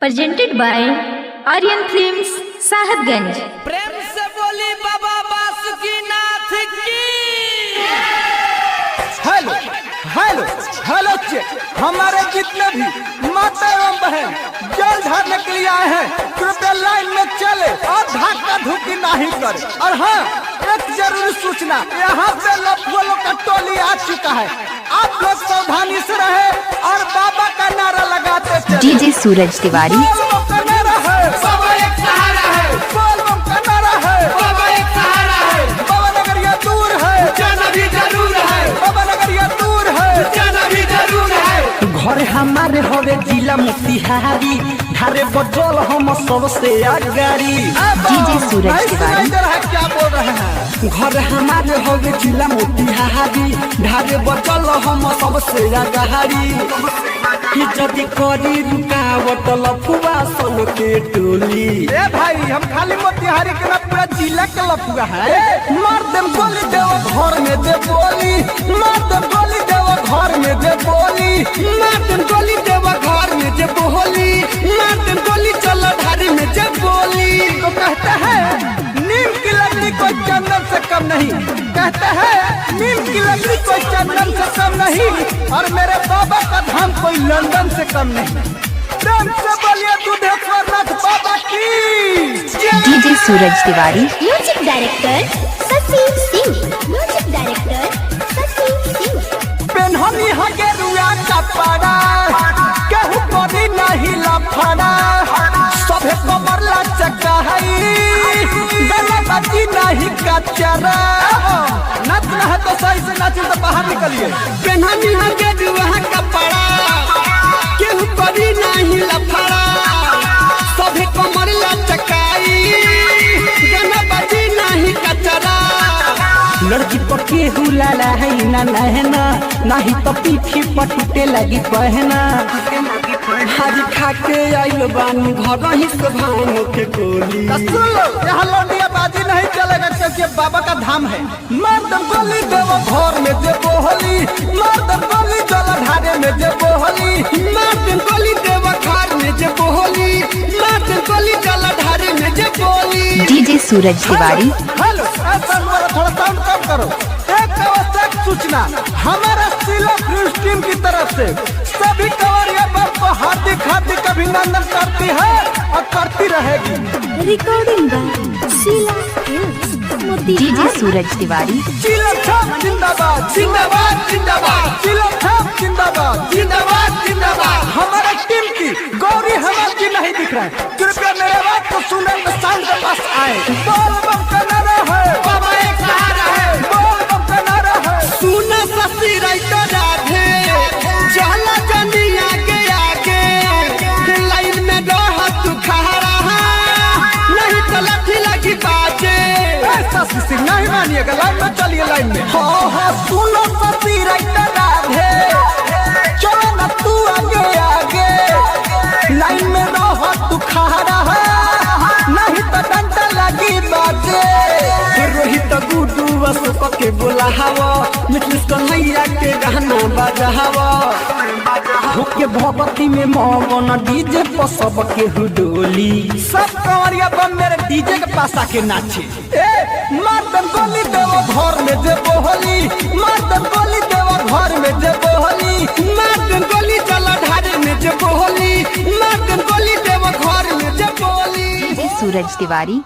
presented by Aryan Films, Sahadganj। प्रेम से बोली बाबा बासुकीनाथ की। हेलो हेलो हेलो चेक, हमारे जितने भी माता एवं बहन जल ढारने के लिए आए हैं कृपया लाइन में चले और धक्का धुकी नहीं करे। और हाँ, एक जरूरी सूचना, यहाँ पे लफुओं का टोली आ चुका है, आप लोग सावधानी से रहे और बाबा का नारा लगाते चले। डीजे सूरज तिवारी। बोल का नारा है, बाबा एक सहारा है, बोल का नारा है, बाबा एक सहारा है, बाबा नगरिया दूर है, जाना भी जरूर है, बाबा नगरिया दूर है, जाना भी जरूर है। घर हमारे हवे जिला मोतिहारी, धारे बजल हम सबसे अगाड़ी। डीजे सूरज तिवारी। क्या बोल रहे हैं? घर हमारे हवे जिला मोतिहारी, धारे बजल हम सबसे अगाड़ी। जदि करी रुकावट लफुआ सन के टोली। ए भाई, हम खाली मोतिहारी के ना पूरा जिला के लफुआ है। मार देम गोली देव घर में दे बोली, मार देम गोली देव घर में दे बोली, मार देम गोली देव घर में दे बोली, मार देम गोली चल धारी में दे बोली। तो कहते हैं नीम की लकड़ी कोई चंदन से कम नहीं, कहते हैं नीम की लकड़ी कोई चंदन से कम नहीं, और मेरे बाबा का धाम कोई लंदन से कम नहीं। प्रेम से बोलिए दुधेश्वर नाथ बाबा की। DJ Suraj Tiwari. Music director Shashi Singh, music director Shashi Singh. पेन्हनी हगे रुआ कपड़ा, केहू करी नहीं लफड़ा, सभे कमर लचका है, गला बाजी नहीं कचरा। नाचना है तो सही से नाचिए, तो बाहर निकलिए। पेन्हनी हगे रुआ कपड़ा, केहू करी नहीं लफड़ा, सभे कमर लचकाई, गला बाजी नहीं कचरा। लड़की पर केहू लाला है ना नहना, नहीं तो पीठी पर टूटे लगी पहना। हरी खा के आइल बानी घर ही से भांग के गोली। यहाँ लौंडिया बाजी नहीं चलेगा, क्योंकि बाबा का धाम है। मर्दम गोली देव घर में दे बोली, मर्दम गोली जल ढारे में दे बोली, मर्दम गोली देव घर में दे बोली, मर्दम गोली जल ढारे में दे बोली। डीजे सूरज तिवारी। हेलो, थोड़ा साउंड कम करो। एक आवश्यक सूचना, हमारा सिला फ्यूज टीम की तरफ से सभी कंवरिया को हार्दिक हार्दिक अभिनंदन करती है और करती रहेगी। Recording by Sheela films, DJ Suraj Tiwari. जिला छाप जिंदाबाद, जिंदाबाद जिंदाबाद, जिला छाप जिंदाबाद, जिंदाबाद जिंदाबाद। हमारे टीम की गौरी हेमंत जी नहीं दिख रहे, कृपया मेरे बात को सुनने में साउंड के पास आए। बोल बम का नारा है, बाबा एक सहारा है, बोल बम का नारा है। सुना शशि राइटर राधे, जाला जनी आगे आगे, लाइन में रह तू खड़ा है, नहीं तो लाठी लगी बाजे। ऐसा किसी नहीं मानिएगा, लाइन में चलिए, लाइन में। हाँ, सुनो शशि राइटर राधे, चलो ना तू आगे आगे, लाइन में रह तू खड़ा है, नहीं तो डंडा लगी बाजे। रोहित गुडू बस के बोला हवा, निकलिस कन्हैया के गाना बजावा, होके भगवती में मगन डीजे पर सब के हुडोली। सब कंवरिया बम मेरे डीजे के पास आके नाचे। मर्दन गोली देव घर में दे बोली, मर्दन गोली देव घर में दे बोली, मर्दन गोली चला ढारे में दे बोली, मर्दन गोली देव घर में दे बोली। डीजे सूरज तिवारी।